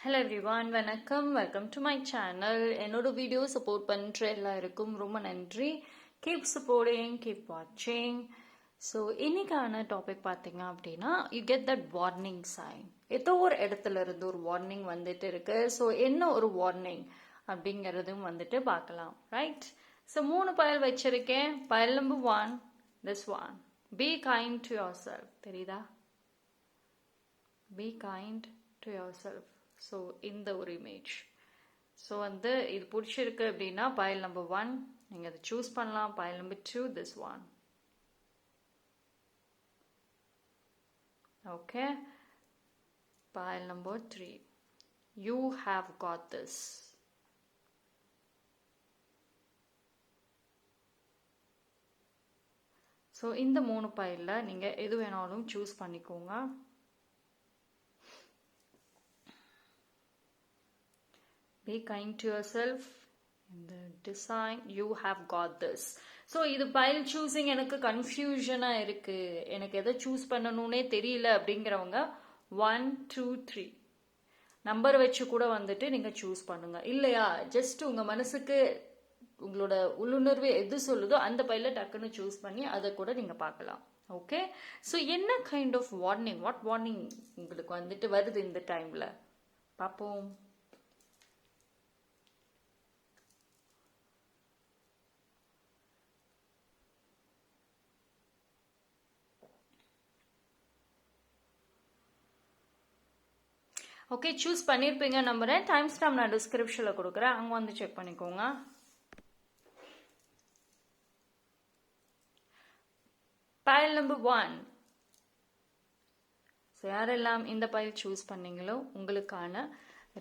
Hello everyone, வணக்கம். Welcome to my channel. என்னோட video support பண்ணுற எல்லாருக்கும் ரொம்ப நன்றி. கீப் சப்போர்ட்டிங், கீப் வாட்சிங். ஸோ இன்னைக்கான டாபிக் பார்த்தீங்க அப்படின்னா, you get that warning sign. ஏதோ ஒரு இடத்துல இருந்து ஒரு வார்னிங் வந்துட்டு இருக்கு. ஸோ என்ன ஒரு வார்னிங் அப்படிங்கிறதும் வந்துட்டு பார்க்கலாம், ரைட்? ஸோ 3 பயல் வச்சிருக்கேன். பயல் number 1, this one. Be kind to yourself. தெரியுதா? Be kind to yourself. So இந்த ஒரு இமேஜ். ஸோ இது பிடிச்சிருக்கு அப்படின்னா பயல் நம்பர் 1 நீங்கள் அதை சூஸ் பண்ணலாம். பயல் நம்பர் 2, this one. ஓகே. பயல் number 3, you have got this. So இந்த 3 பயலில் நீங்கள் எது வேணாலும் சூஸ் பண்ணிக்கோங்க. Be kind to yourself. In the design, you have got this. So இது பைல் சூஸிங் எனக்கு கன்ஃபியூஷனாக இருக்கு, எனக்கு எதை சூஸ் பண்ணணும்னே தெரியல அப்படிங்கிறவங்க 1, 2, 3 நம்பர் வச்சு கூட வந்துட்டு நீங்கள் சூஸ் பண்ணுங்க. இல்லையா, ஜஸ்ட் உங்கள் மனசுக்கு உங்களோட உள்ளுணர்வு எது சொல்லுதோ அந்த பைல டக்குன்னு சூஸ் பண்ணி அதை கூட நீங்கள் பார்க்கலாம். ஓகே. ஸோ என்ன kind of warning, what warning உங்களுக்கு வந்துட்டு வருது இந்த டைமில் பார்ப்போம். ஓகே, சூஸ் பண்ணியிருப்பீங்க நம்புறேன். டைம் ஸ்டாம்ப் நான் டிஸ்கிரிப்ஷனில் கொடுக்குறேன், அங்கே வந்து செக் பண்ணிக்கோங்க. பயல் நம்பர் 1. ஸோ யாரெல்லாம் இந்த பயல் சூஸ் பண்ணீங்களோ உங்களுக்கான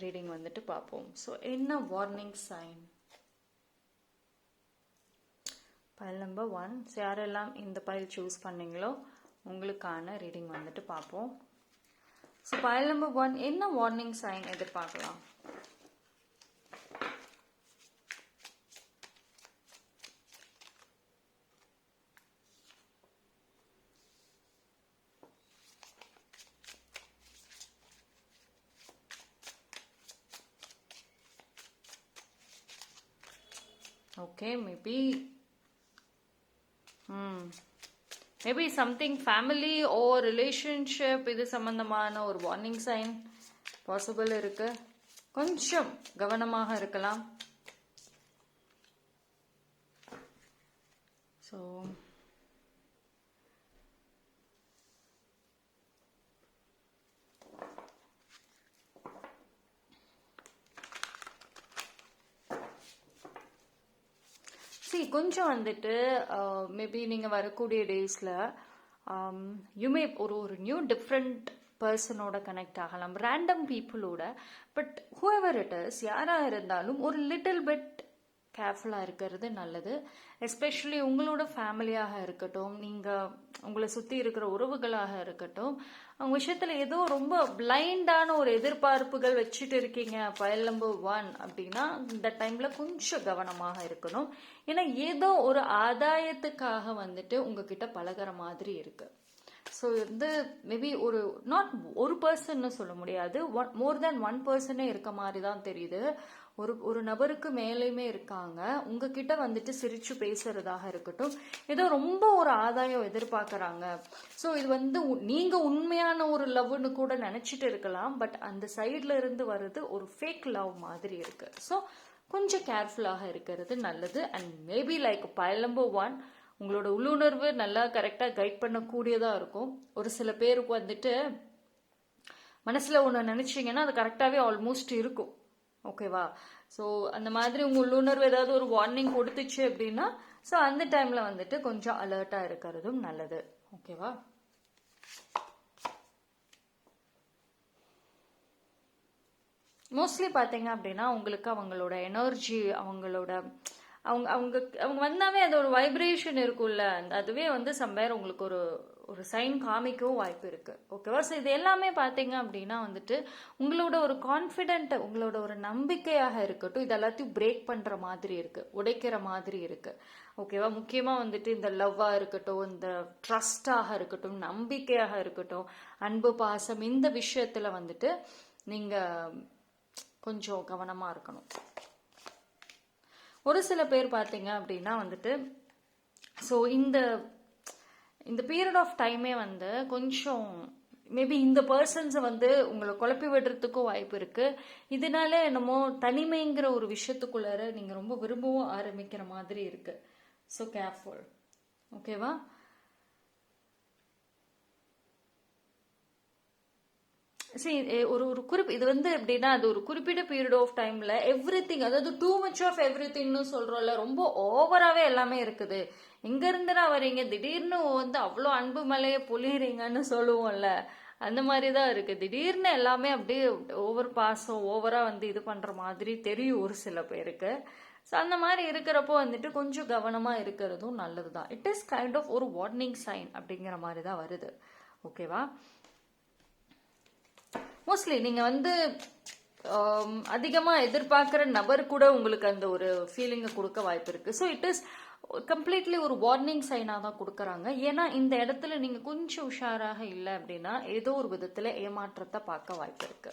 ரீடிங் வந்துட்டு பார்ப்போம். ஸோ என்ன warning sign? File number 1. So யாரெல்லாம் இந்த பயல் சூஸ் பண்ணீங்களோ உங்களுக்கான ரீடிங் வந்துட்டு பார்ப்போம். ஸோ பயல் நம்பர் 1 என்ன வார்னிங் சைன் எதிர்பார்க்கலாம்? ஓகே, மேபி சம்திங் ஃபேமிலி ஓ ரிலேஷன்ஷிப் இது சம்பந்தமான ஒரு வார்னிங் சைன் பாசிபிள் இருக்கு. கொஞ்சம் கவனமாக இருக்கலாம். ஸோ கொஞ்சம் வந்துட்டு மேபி நீங்கள் வரக்கூடிய டேஸில் யூமே ஒரு நியூ டிஃப்ரெண்ட் பர்சனோட கனெக்ட் ஆகலாம், ரேண்டம் பீப்புளோட. பட் ஹூஎவர் இட் இஸ், யாராக இருந்தாலும் ஒரு லிட்டில் பிட் கேர்ஃபுல்லாக இருக்கிறது நல்லது. எஸ்பெஷலி உங்களோட ஃபேமிலியாக இருக்கட்டும், நீங்கள் உங்களை சுற்றி இருக்கிற உறவுகளாக இருக்கட்டும், அவங்க விஷயத்தில் ஏதோ ரொம்ப பிளைண்டான ஒரு எதிர்பார்ப்புகள் வச்சுட்டு இருக்கீங்க பயல் நம்பர் 1 அப்படின்னா இந்த டைமில் கொஞ்சம் கவனமாக இருக்கணும். ஏன்னா ஏதோ ஒரு ஆதாயத்துக்காக வந்துட்டு உங்ககிட்ட பழகிற மாதிரி இருக்கு. ஸோ மேபி நாட் ஒரு பர்சன்னு சொல்ல முடியாது, மோர் தேன் 1 பர்சனே இருக்க மாதிரி தான் தெரியுது. ஒரு நபருக்கு மேலேயுமே இருக்காங்க. உங்ககிட்ட வந்துட்டு சிரிச்சு பேசுறதாக இருக்கட்டும், ஏதோ ரொம்ப ஒரு ஆதாயம் எதிர்பார்க்கறாங்க. ஸோ இது நீங்க உண்மையான ஒரு லவ்னு கூட நினைச்சிட்டு இருக்கலாம், பட் அந்த சைட்ல இருந்து வர்றது ஒரு ஃபேக் லவ் மாதிரி இருக்கு. ஸோ கொஞ்சம் கேர்ஃபுல்லாக இருக்கிறது நல்லது. அண்ட் மேபி லைக் பயல் நம்பர் 1 உங்களோட உள்ளுணர்வு நல்லா கரெக்டாக கைட் பண்ணக்கூடியதாக இருக்கும். ஒரு சில பேருக்கு வந்துட்டு மனசில் ஒன்று நினச்சிங்கன்னா அது கரெக்டாகவே ஆல்மோஸ்ட் இருக்கும். ஓகேவா? ஸோ அந்த மாதிரி உங்கள் உள்ளுணர்வு ஏதாவது ஒரு வார்னிங் கொடுத்துச்சு அப்படின்னா ஸோ அந்த டைமில் வந்துட்டு கொஞ்சம் அலர்ட்டாக இருக்கிறதும் நல்லது. ஓகேவா? மோஸ்ட்லி பார்த்தீங்க அப்படின்னா உங்களுக்கு அவங்களோட எனர்ஜி, அவங்க வந்தாவே அது ஒரு வைப்ரேஷன் இருக்கும்ல, அதுவே சம்பேர் உங்களுக்கு ஒரு சைன் காமிக்கவும் வாய்ப்பு இருக்கு. ஓகேவா? ஸோ இது எல்லாமே பார்த்தீங்க அப்படின்னா வந்துட்டு உங்களோட ஒரு கான்ஃபிடென்ட், உங்களோட ஒரு நம்பிக்கையாக இருக்கட்டும், இது எல்லாத்தையும் பிரேக் பண்ற மாதிரி இருக்கு, உடைக்கிற மாதிரி இருக்கு. ஓகேவா? முக்கியமா வந்துட்டு இந்த லவ்வா இருக்கட்டும், இந்த ட்ரஸ்டாக இருக்கட்டும், நம்பிக்கையாக இருக்கட்டும், அன்பு பாசம், இந்த விஷயத்துல வந்துட்டு நீங்க கொஞ்சம் கவனமாக இருக்கணும். ஒரு சில பேர் பார்த்தீங்க அப்படின்னா வந்துட்டு ஸோ இந்த பீரியட் ஆஃப் டைமே வந்து கொஞ்சம் மேபி இந்த பர்சன்ஸை வந்து உங்களை குழப்பி விடுறதுக்கும் வாய்ப்பு இருக்கு. இதனால என்னமோ தனிமைங்கிற ஒரு விஷயத்துக்குள்ளார நீங்க ரொம்ப விரும்பவும் ஆரம்பிக்கிற மாதிரி இருக்கு. So careful. ஓகேவா? சரி, ஒரு இது வந்து எப்படின்னா அது ஒரு குறிப்பிட்ட பீரியட் ஆஃப் டைம்ல எவ்ரி திங், அதாவது டூ மச் ஆஃப் எவ்ரி திங்னு சொல்றோம்ல, ரொம்ப ஓவராகவே எல்லாமே இருக்குது. எங்க இருந்துடா வரீங்க, திடீர்னு வந்து அவ்வளோ அன்பு மலையை பொழியறீங்கன்னு சொல்லுவோம்ல, அந்த மாதிரி தான் இருக்கு. திடீர்னு எல்லாமே அப்படியே ஓவர் பாசம் ஓவரா வந்து இது பண்ற மாதிரி தெரியும் ஒரு சில பேருக்கு. ஸோ அந்த மாதிரி இருக்கிறப்போ வந்துட்டு கொஞ்சம் கவனமா இருக்கிறதும் நல்லது தான். இட் இஸ் கைண்ட் ஆஃப் ஒரு வார்னிங் சைன் அப்படிங்கிற மாதிரி தான் வருது. ஓகேவா? மோஸ்ட்லி நீங்க வந்து அதிகமா எதிர்பார்க்கிற நபர் கூட உங்களுக்கு அந்த ஒரு ஃபீலிங்கை கொடுக்க வாய்ப்பு இருக்கு. ஸோ இட் இஸ் கம்ப்ளீட்லி ஒரு வார்னிங் சைனாக தான் கொடுக்குறாங்க. ஏன்னா இந்த இடத்துல நீங்க கொஞ்சம் உஷாராக இல்லை அப்படின்னா ஏதோ ஒரு விதத்துல ஏமாற்றத்தை பார்க்க வாய்ப்பு இருக்கு.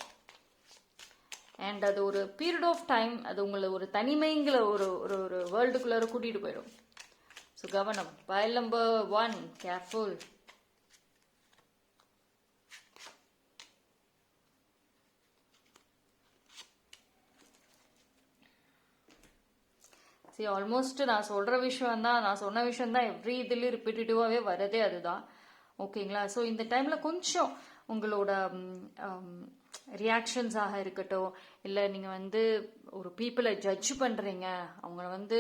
அண்ட் அது ஒரு பீரியட் ஆஃப் டைம், அது உங்களை ஒரு தனிமைங்கிற ஒரு ஒரு வேர்ல்டுக்குள்ளார கூட்டிட்டு போயிடும். ஸோ கவனம். File number 1, careful. சரி, ஆல்மோஸ்ட் நான் சொன்ன விஷயம் தான் எவ்ரி இதுலேயும் ரிப்பீட்டேட்டிவாகவே வரதே அதுதான். ஓகேங்களா? ஸோ இந்த டைமில் கொஞ்சம் உங்களோட ரியாக்ஷன்ஸாக இருக்கட்டும், இல்லை நீங்கள் வந்து ஒரு பீப்புளை ஜட்ஜ் பண்ணுறீங்க, அவங்கள வந்து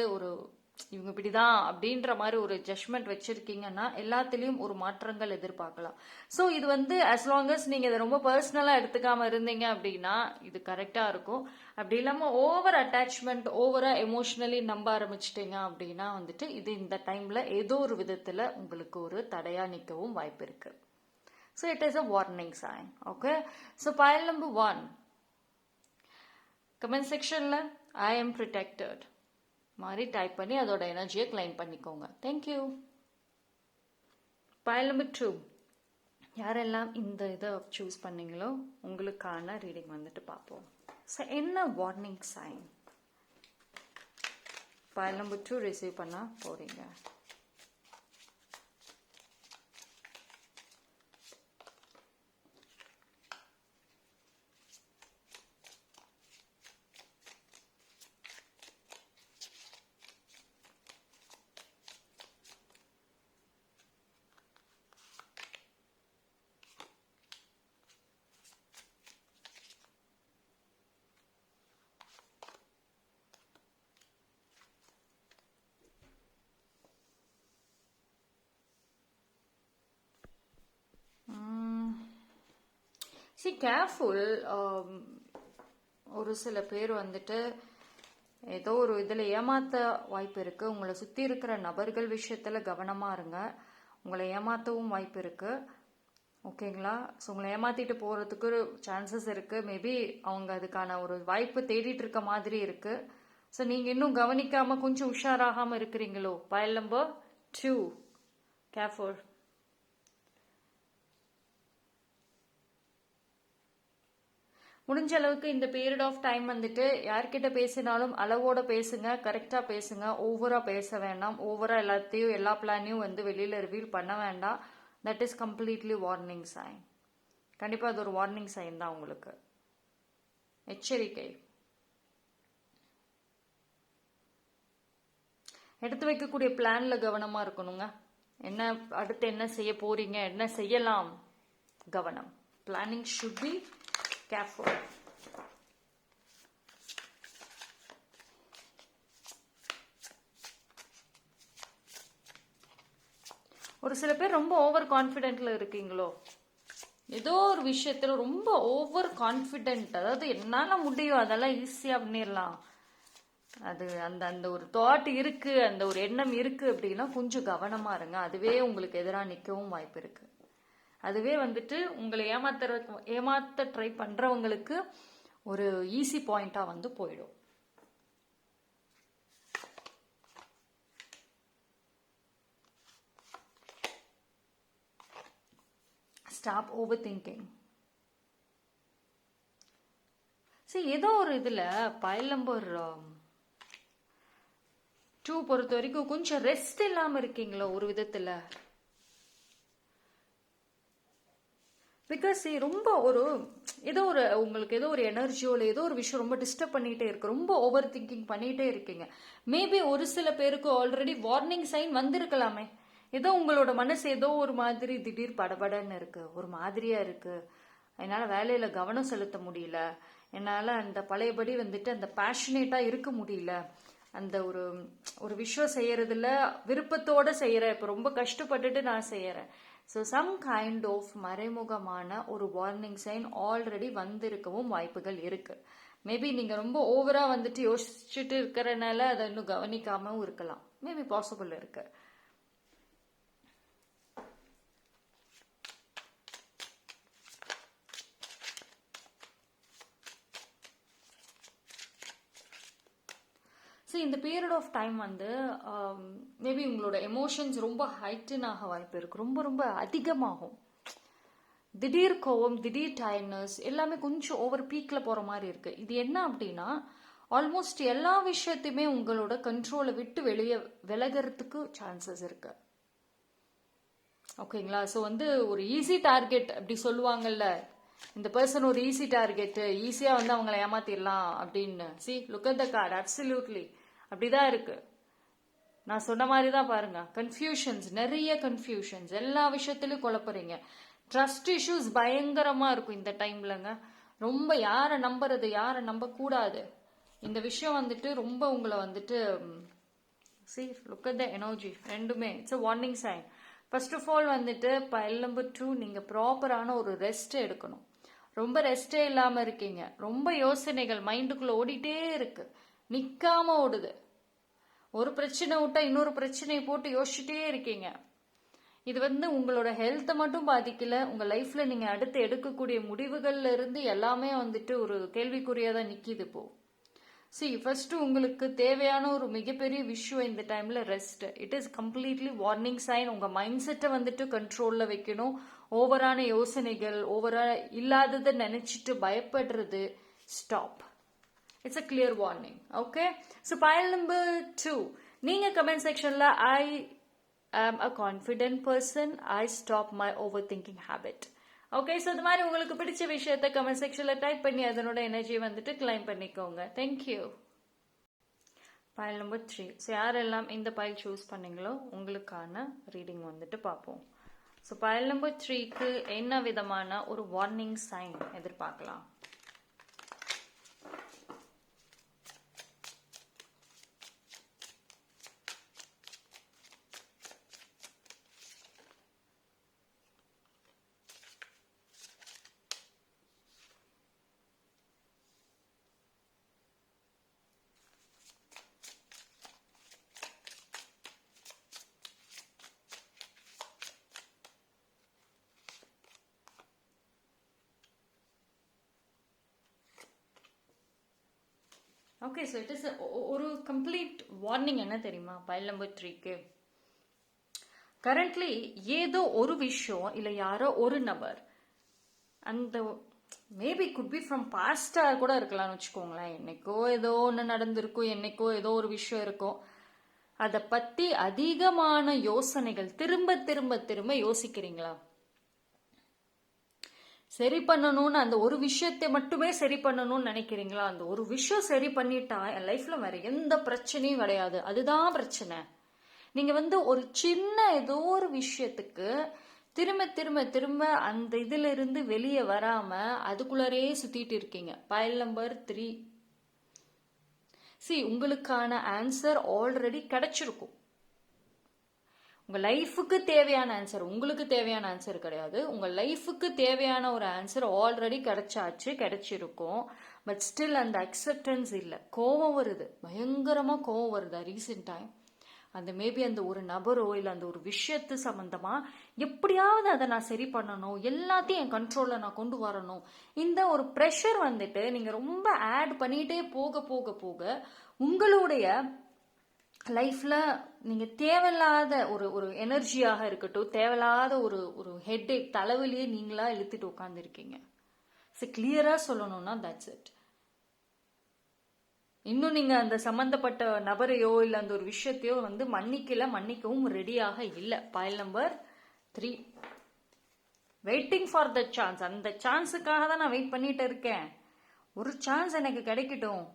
இவங்க இப்படிதான் அப்படின்ற மாதிரி ஒரு ஜட்ஜ்மெண்ட் வச்சிருக்கீங்கன்னா எல்லாத்துலேயும் ஒரு மாற்றங்கள் எதிர்பார்க்கலாம். ஸோ இது வந்து as long as நீங்கள் இதை ரொம்ப பர்சனலாக எடுத்துக்காம இருந்தீங்க அப்படின்னா இது கரெக்டாக இருக்கும். அப்படி இல்லாமல் ஓவர் அட்டாச்மெண்ட், ஓவராக எமோஷ்னலி நம்ப ஆரம்பிச்சிட்டிங்க அப்படின்னா வந்துட்டு இது இந்த டைமில் ஏதோ ஒரு விதத்தில் உங்களுக்கு ஒரு தடையாக நிற்கவும் வாய்ப்பு இருக்கு. So it is a warning sign. Okay? So file number 1 comment செக்ஷனில் ஐ எம் ப்ரொடெக்டட் மாதிரி டைப் பண்ணி அதோட எனர்ஜியை கிளைம் பண்ணிக்கோங்க. தேங்க்யூ. பைல் நம்பர் 2 யாரெல்லாம் இந்த இதை சூஸ் பண்ணீங்களோ உங்களுக்கான ரீடிங் வந்துட்டு பார்ப்போம். ஸோ என்ன warning sign file number 2 receive பண்ண போறீங்க? Be careful. ஒரு சில பேர் வந்துட்டு ஏதோ ஒரு இதில் ஏமாத்த வாய்ப்பு இருக்கு. உங்களை சுற்றி இருக்கிற நபர்கள் விஷயத்தில் கவனமாக இருங்க. உங்களை ஏமாற்றவும் வாய்ப்பு இருக்கு. ஓகேங்களா? ஸோ உங்களை ஏமாத்திட்டு போகிறதுக்கு சான்சஸ் இருக்கு. மேபி அவங்க அதுக்கான ஒரு வாய்ப்பு தேடிட்டு இருக்க மாதிரி இருக்கு. ஸோ நீங்கள் இன்னும் கவனிக்காமல் கொஞ்சம் உஷாராகாமல் இருக்கிறீங்களோ? File number 2 careful. முடிஞ்ச அளவுக்கு இந்த பீரியட் ஆஃப் டைம் வந்துட்டு யார்கிட்ட பேசினாலும் அளவோட பேசுங்க, கரெக்டாக பேசுங்க. ஓவராக பேச வேண்டாம். ஓவராக எல்லாத்தையும் எல்லா பிளானையும் வந்து வெளியில் ரிவீல் பண்ண வேண்டாம். That is completely warning sign. கண்டிப்பாக அது ஒரு வார்னிங் சைன் தான் உங்களுக்கு. எச்சரிக்கை. எடுத்து வைக்கக்கூடிய பிளான்ல கவனமாக இருக்கணுங்க. என்ன அடுத்து என்ன செய்ய போறீங்க, என்ன செய்யலாம், கவனம். Planning should be careful. ஒரு சில பேர் ரொம்ப ஓவர் கான்ஃபிடென்ட்ல இருக்கீங்களோ? ஏதோ ஒரு விஷயத்துல ரொம்ப ஓவர் கான்ஃபிடென்ட், அதாவது என்னால முடியும், அதெல்லாம் ஈஸியா பண்ணிடலாம், அது அந்த அந்த ஒரு தாட் இருக்கு, அந்த ஒரு எண்ணம் இருக்கு அப்படின்னா கொஞ்சம் கவனமா இருங்க. அதுவே உங்களுக்கு எதிராக நிற்கவும் வாய்ப்பு இருக்கு. அதுவே வந்துட்டு உங்களை ஏமாத்த ட்ரை பண்றவங்களுக்கு ஒரு ஈஸி பாயிண்டா வந்து போயிடும். Stop over thinking. சரி, ஏதோ ஒரு இதுல பைல் நம்பர் 2 பொறுத்த வரைக்கும் கொஞ்சம் ரெஸ்ட் இல்லாம இருக்கீங்களோ ஒரு விதத்துல. பிகாஸ் ரொம்ப ஒரு ஏதோ ஒரு உங்களுக்கு ஏதோ ஒரு எனர்ஜியோ இல்லை ஏதோ ஒரு விஷயம் ரொம்ப டிஸ்டர்ப் பண்ணிட்டே இருக்கு, ரொம்ப ஓவர் திங்கிங் பண்ணிட்டே இருக்கீங்க. மேபி ஒரு சில பேருக்கு ஆல்ரெடி வார்னிங் சைன் வந்திருக்கலாமே. ஏதோ உங்களோட மனசு ஏதோ ஒரு மாதிரி திடீர் படபடன்னு இருக்கு, ஒரு மாதிரியா இருக்கு, என்னால வேலையில கவனம் செலுத்த முடியல, என்னால அந்த பழையபடி வந்துட்டு அந்த பேஷனேட்டா இருக்க முடியல, அந்த ஒரு ஒரு விஷயம் செய்யறதுல விருப்பத்தோட செய்யறேன், இப்ப ரொம்ப கஷ்டப்பட்டுட்டு நான் செய்யறேன். ஸோ சம் கைண்ட் ஆஃப் மறைமுகமான ஒரு வார்னிங் சைன் ஆல்ரெடி வந்திருக்கவும் வாய்ப்புகள் இருக்கு. மேபி நீங்க ரொம்ப ஓவரா வந்துட்டு யோசிச்சுட்டு இருக்கிறனால அதை இன்னும் கவனிக்காமவும் இருக்கலாம். மேபி பாசிபிள் இருக்கு. ஸோ இந்த பீரியட் ஆஃப் டைம் வந்து மேபி உங்களோட எமோஷன்ஸ் ரொம்ப ஹைட்டன் ஆக வாய்ப்பு இருக்கு, ரொம்ப ரொம்ப அதிகமாகும். திடீர் கோவம், திடீர் டயர்ட்னஸ் எல்லாமே கொஞ்சம் ஓவர் பீக்ல போற மாதிரி இருக்கு. இது என்ன அப்படின்னா ஆல்மோஸ்ட் எல்லா விஷயத்தையுமே உங்களோட கண்ட்ரோலை விட்டு வெளியே விலகிறதுக்கு சான்சஸ் இருக்கு. ஓகேங்களா? ஸோ வந்து ஒரு ஈஸி டார்கெட் அப்படி சொல்லுவாங்கல்ல, இந்த பர்சன் ஒரு ஈஸி டார்கெட், ஈஸியா வந்து அவங்களை ஏமாத்திடலாம் அப்படின்னு. C look at the card, absolutely அப்படிதான் இருக்கு. நான் சொன்ன மாதிரி தான் பாருங்க, கன்ஃபியூஷன்ஸ், நிறைய கன்ஃபியூஷன்ஸ், எல்லா விஷயத்திலும் குழப்பறீங்க. ட்ரஸ்ட் இஷ்யூஸ் பயங்கரமா இருக்கும் இந்த டைம்லங்க. ரொம்ப யாரை நம்புறது, யாரை நம்ப கூடாது, இந்த விஷயம் வந்துட்டு ரொம்ப உங்களை வந்துட்டு see look at the energy ரெண்டுமே it's a warning sign. First of all வந்துட்டு பைல் நம்பர் 2 நீங்க ப்ராப்பரான ஒரு ரெஸ்ட் எடுக்கணும். ரொம்ப ரெஸ்டே இல்லாம இருக்கீங்க, ரொம்ப யோசனைகள் மைண்டுக்குள்ள ஓடிட்டே இருக்கு, நிக்காம ஓடுது. ஒரு பிரச்சனை விட்டா இன்னொரு பிரச்சனையை போட்டு யோசிச்சுட்டே இருக்கீங்க. இது வந்து உங்களோட ஹெல்த்தை மட்டும் பாதிக்கல, உங்க லைஃப்ல நீங்க அடுத்து எடுக்கக்கூடிய முடிவுகள்ல இருந்து எல்லாமே வந்துட்டு ஒரு கேள்விக்குறியாதான் நிக்கிது இப்போ. சி ஃபர்ஸ்ட் உங்களுக்கு தேவையான ஒரு மிகப்பெரிய விஷயம் இந்த டைம்ல rest. It is completely warning sign. உங்க மைண்ட் செட்டை வந்துட்டு கண்ட்ரோல்ல வைக்கணும். ஓவரான யோசனைகள், ஓவரா இல்லாததை நினைச்சிட்டு பயப்படுறது stop. It's a clear warning. Okay, so file number 2 நீங்க கமெண்ட் செக்ஷன்ல ஐ ஆம் அ confident person, I stop my over thinking habit. Okay, so இது மாதிரி உங்களுக்கு பிடிச்ச விஷயத்த கமெண்ட் செக்ஷன்ல டைப் பண்ணி அதனோட எனர்ஜியை வந்துட்டு கிளைம் பண்ணிக்கோங்க. தேங்க்யூ. File number 3. ஸோ யாரெல்லாம் இந்த பைல் சூஸ் பண்ணீங்களோ உங்களுக்கான ரீடிங் வந்துட்டு பார்ப்போம். ஸோ பைல் நம்பர் 3க்கு என்ன விதமான ஒரு வார்னிங் சைன் எதிர்பார்க்கலாம்? ஓகே, ஸோ இட் இஸ் ஒரு கம்ப்ளீட் வார்னிங். என்ன தெரியுமா பைல் நம்பர் 3க்கு? கரண்ட்லி ஏதோ ஒரு விஷயம் இல்லை யாரோ ஒரு நபர், அந்த மேபி குட் பி ஃப்ரம் பாஸ்டா கூட இருக்கலாம்னு வச்சுக்கோங்களேன். என்னைக்கோ ஏதோ ஒன்று நடந்திருக்கும், என்னைக்கோ ஏதோ ஒரு விஷயம் இருக்கும், அதை பத்தி அதிகமான யோசனைகள் திரும்ப திரும்ப திரும்ப யோசிக்கிறீங்களா? சரி பண்ணணும்னு அந்த ஒரு விஷயத்தை மட்டுமே சரி பண்ணணும்னு நினைக்கிறீங்களா? அந்த ஒரு விஷயம் சரி பண்ணிட்டா என் லைஃப்ல வேற எந்த பிரச்சனையும் கிடையாது, அதுதான் பிரச்சனை. நீங்க வந்து ஒரு சின்ன ஏதோ ஒரு விஷயத்துக்கு திரும்ப திரும்ப திரும்ப அந்த இதுல இருந்து வெளியே வராம அதுக்குள்ளரே சுத்திட்டு இருக்கீங்க. File number 3. சி உங்களுக்கான ஆன்சர் ஆல்ரெடி கிடைச்சிருக்கும். உங்க லைஃபுக்கு தேவையான ஆன்சர், உங்களுக்கு தேவையான ஆன்சர் கிடையாது, உங்க லைஃபுக்கு தேவையான ஒரு ஆன்சர் ஆல்ரெடி கிடைச்சாச்சு, கிடைச்சிருக்கும். பட் ஸ்டில் அந்த அக்செப்டன்ஸ் இல்லை. கோவம் வருது, பயங்கரமா கோவம் வருது ரீசெண்ட் டைம். அந்த மேபி அந்த ஒரு நபரோ இல்லை அந்த ஒரு விஷயத்து சம்பந்தமா எப்படியாவது அதை நான் சரி பண்ணணும், எல்லாத்தையும் என் கண்ட்ரோல்ல நான் கொண்டு வரணும், இந்த ஒரு ப்ரெஷர் வந்துட்டு நீங்க ரொம்ப ஆட் பண்ணிட்டே போக போக போக உங்களுடைய லைஃப்ல நீங்க தேவையில்லாத ஒரு எனர்ஜியாக இருக்கட்டும், தேவையில்லாத ஒரு ஹெட்டேக் தலைவலியே நீங்களா இழுத்துட்டு உட்காந்துருக்கீங்க. ஸோ கிளியரா சொல்லணும்னா தட்ஸ் இட். இன்னும் நீங்க அந்த சம்பந்தப்பட்ட நபரையோ இல்ல அந்த ஒரு விஷயத்தையோ வந்து மன்னிக்கவும் ரெடியாக இல்லை. File number 3, waiting for the chance. அந்த சான்ஸுக்காக தான் நான் வெயிட் பண்ணிட்டு இருக்கேன். ஒரு சான்ஸ் எனக்கு கிடைக்கட்டும்.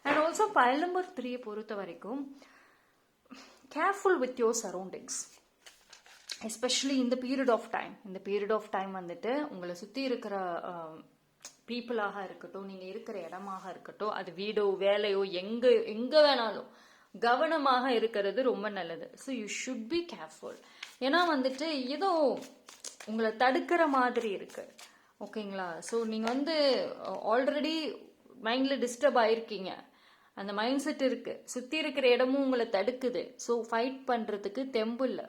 அண்ட் ஆல்சோ பைல் நம்பர் 3 பொறுத்த வரைக்கும் careful with your surroundings, especially இந்த பீரியட் ஆஃப் டைம் வந்துட்டு உங்களை சுற்றி இருக்கிற பீப்புளாக இருக்கட்டும், நீங்கள் இருக்கிற இடமாக இருக்கட்டும், அது வீடோ வேலையோ எங்கே வேணாலும் கவனமாக இருக்கிறது ரொம்ப நல்லது. So you should be careful. ஏன்னா வந்துட்டு ஏதோ உங்களை தடுக்கிற மாதிரி இருக்கு. ஓகேங்களா? ஸோ நீங்கள் வந்து ஆல்ரெடி மைண்டில் டிஸ்டர்ப் ஆயிருக்கீங்க, அந்த மைண்ட் செட் இருக்கு, சுற்றி இருக்கிற இடமும் உங்களை தடுக்குது. ஸோ ஃபைட் பண்ணுறதுக்கு தெம்பு இல்லை.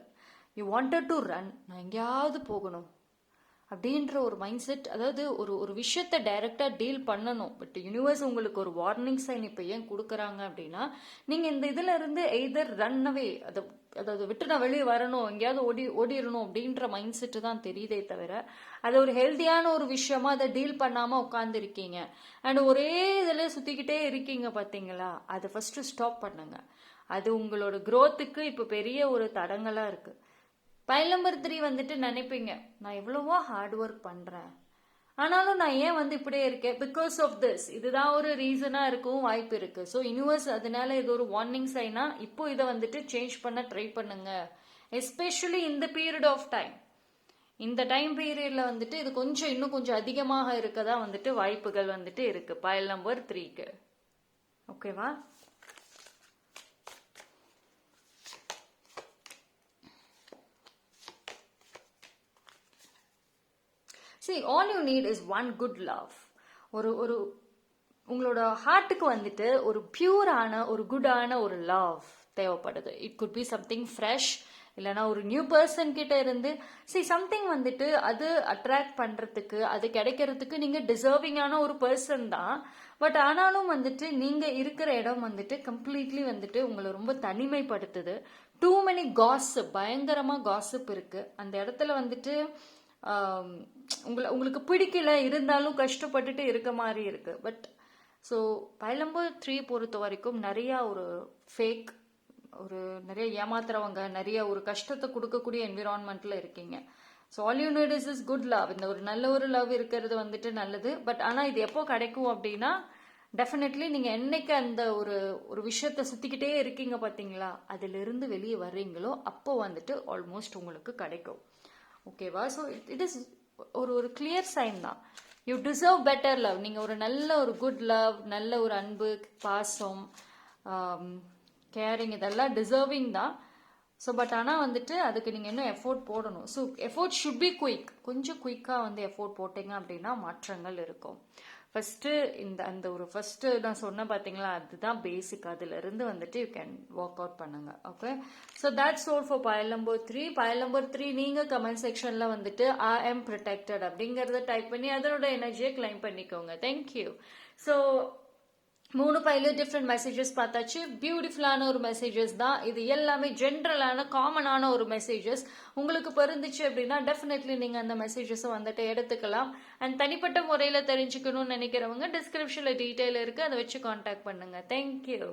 யூ வாண்டட் டு ரன், நான் எங்கேயாவது போகணும் அப்படின்ற ஒரு மைண்ட் செட். அதாவது ஒரு விஷயத்தை டைரக்டாக டீல் பண்ணணும். பட் யூனிவர்ஸ் உங்களுக்கு ஒரு வார்னிங் சைன் இப்போ ஏன் கொடுக்குறாங்க அப்படின்னா, நீங்கள் இந்த இதில் இருந்து எய்தர் ரன்னவே, அதாவது விட்டு நான் வெளியே வரணும், எங்கேயாவது ஓடிடணும் அப்படின்ற மைண்ட் செட்டு தான் தெரியுதே தவிர, அது ஒரு ஹெல்த்தியான ஒரு விஷயமா அதை டீல் பண்ணாமல் உட்காந்துருக்கீங்க. அண்ட் ஒரே இதில் சுற்றிக்கிட்டே இருக்கீங்க பார்த்தீங்களா, அதை ஃபஸ்ட்டு ஸ்டாப் பண்ணுங்க. அது உங்களோட க்ரோத்துக்கு இப்போ பெரிய ஒரு தடங்களாக இருக்குது. பைல் நம்பர் 3 வந்துட்டு நினைப்பீங்க, நான் எவ்வளவோ ஹார்ட் ஒர்க் பண்ணுறேன், ஆனாலும் நான் ஏன் வந்து இப்படியே இருக்கேன், பிகாஸ் ஆஃப் திஸ். இதுதான் ஒரு ரீசனாக இருக்கவும் வாய்ப்பு இருக்குது. ஸோ யூனிவர்ஸ் அதனால இது ஒரு வார்னிங் சைனா இப்போ இதை வந்துட்டு சேஞ்ச் பண்ண ட்ரை பண்ணுங்க. எஸ்பெஷலி இந்த பீரியட் ஆஃப் டைம், இந்த டைம் பீரியட்ல வந்துட்டு இது இன்னும் கொஞ்சம் அதிகமாக இருக்கதா வந்துட்டு வாய்ப்புகள் வந்துட்டு இருக்கு பைல் நம்பர் 3க்கு. ஓகேவா? See, all you need is one good love. ஒரு உங்களோட ஹார்ட்டுக்கு வந்துட்டு ஒரு பியூரான ஒரு குட்டான ஒரு லவ் தேவைப்படுது. It could be something fresh, இல்லைனா ஒரு நியூ பர்சன் கிட்ட இருந்து சம்திங் வந்துட்டு அது அட்ராக்ட் பண்ணுறதுக்கு, அது கிடைக்கிறதுக்கு நீங்கள் டிசர்விங்கான ஒரு பர்சன் தான். பட் ஆனாலும் வந்துட்டு நீங்கள் இருக்கிற இடம் வந்துட்டு கம்ப்ளீட்லி வந்துட்டு உங்களை ரொம்ப தனிமைப்படுத்துது. டூ மெனி காசிப், பயங்கரமாக காசிப் இருக்குது அந்த இடத்துல வந்துட்டு. உங்களுக்கு பிடிக்கல, இருந்தாலும் கஷ்டப்பட்டுட்டு இருக்க மாதிரி இருக்கு. பட் ஸோ பைல் நம்பர் 3 பொறுத்த வரைக்கும் நிறையா ஒரு ஃபேக், நிறைய ஏமாத்துறவங்க, நிறைய ஒரு கஷ்டத்தை கொடுக்கக்கூடிய என்விரான்மெண்ட்ல இருக்கீங்க. So all you need is good love. இந்த ஒரு நல்ல ஒரு லவ் இருக்கிறது வந்துட்டு நல்லது. பட் ஆனால் இது எப்போ கிடைக்கும் அப்படின்னா, டெஃபினெட்லி நீங்கள் என்னைக்கு அந்த ஒரு விஷயத்தை சுற்றிக்கிட்டே இருக்கீங்க பார்த்தீங்களா, அதிலிருந்து வெளியே வர்றீங்களோ அப்போ வந்துட்டு ஆல்மோஸ்ட் உங்களுக்கு கிடைக்கும். ஓகேவா? ஸோ இட் இஸ் ஒரு கிளியர் சைன் தான். You deserve better love. நீங்கள் ஒரு நல்ல ஒரு குட் லவ், நல்ல ஒரு அன்பு, பாசம், கேரிங், இதெல்லாம் டிசர்விங் தான். ஸோ பட் ஆனால் வந்துட்டு அதுக்கு நீங்கள் இன்னும் எஃபோர்ட் போடணும். So effort should be quick. கொஞ்சம் குயிக்காக வந்து எஃபோர்ட் போட்டிங்க அப்படின்னா மாற்றங்கள் இருக்கும். ஃபஸ்ட்டு ஃபஸ்ட்டு நான் சொன்னேன் பார்த்தீங்களா, அதுதான் பேசிக். அதிலிருந்து வந்துட்டு யூ கேன் ஒர்க் அவுட் பண்ணுங்க. Okay, so that's all for file number 3. File number 3 நீங்கள் கமெண்ட் செக்ஷனில் வந்துட்டு ஐ எம் ப்ரொடெக்டட் அப்படிங்கிறத டைப் பண்ணி அதனோட எனர்ஜியை கிளைம் பண்ணிக்கோங்க. தேங்க்யூ. ஸோ 3 பைலும் டிஃப்ரெண்ட் மெசேஜஸ் பார்த்தாச்சு. பியூட்டிஃபுல்லான ஒரு மெசேஜஸ் தான் இது. எல்லாமே ஜென்ரலான காமனான ஒரு மெசேஜஸ். உங்களுக்கு பொருந்துச்சு அப்படின்னா டெஃபினெட்லி நீங்கள் அந்த மெசேஜஸை வந்துட்டு எடுத்துக்கலாம். அண்ட் தனிப்பட்ட முறையில் தெரிஞ்சுக்கணும்னு நினைக்கிறவங்க டிஸ்கிரிப்ஷனில் டீட்டெயில் இருக்குது, அதை வச்சு கான்டாக்ட் பண்ணுங்கள். தேங்க்யூ.